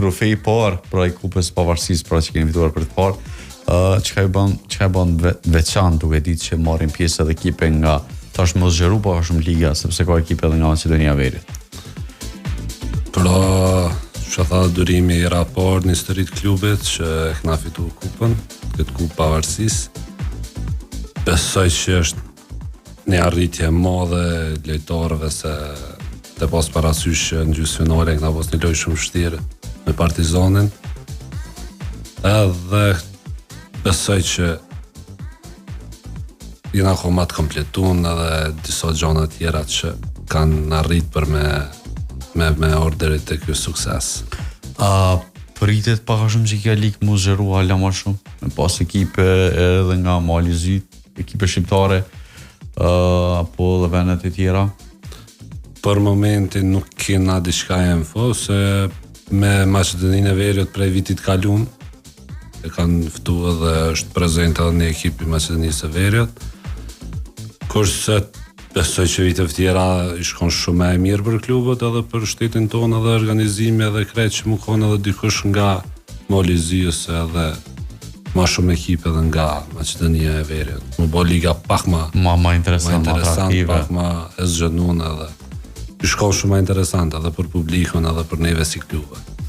trofej parë pra i kupës pavarësisë pra që keni fituar për të parë. Çka e bën veçantë duke ditë që marrin pjesë edhe ekipe nga tash mos zgjeru pa shumë liga sepse ka ekipe edhe nga Maqedonia e Veriut. Pra, që tha durimi i raport në historitë klubit që e kena fitu kupën, këtë kupë pavarësisë. Besoj që është një arritje madhe lojtarëve se të pas parasysh që në gjysmë finale kena pas një lojë shumë vështirë me Partizanin. Edhe besoj që jena akoma të kompletun edhe disa gjana tjera që kanë arrit për me orderit të kjo sukses. Pritet pak a shumë që kjo lig mu zgjeru hala ma shumë, me pas ekipe edhe nga Mali Zyt, ekipe shqiptare, apo dhe vendet e tjera? Për momentin nuk kena diçka info, se me Maqedoninë e Veriut prej vitit kalum, e kanë ftu edhe është prezent edhe një ekip i Maqedonisë e Veriut, kurse besoj që viteve tjera i shkon shumë e mirë për klubët edhe për shtetin tonë edhe organizimi edhe krejt që mu konë edhe dikush nga Mali Zyt edhe ma shumë ekipe edhe nga Maqedonia e Veriut. Mu bo liga pak ma interesant, pak ma e zgjenun edhe i shkon shumë interesant edhe për publikun edhe për neve si klubët.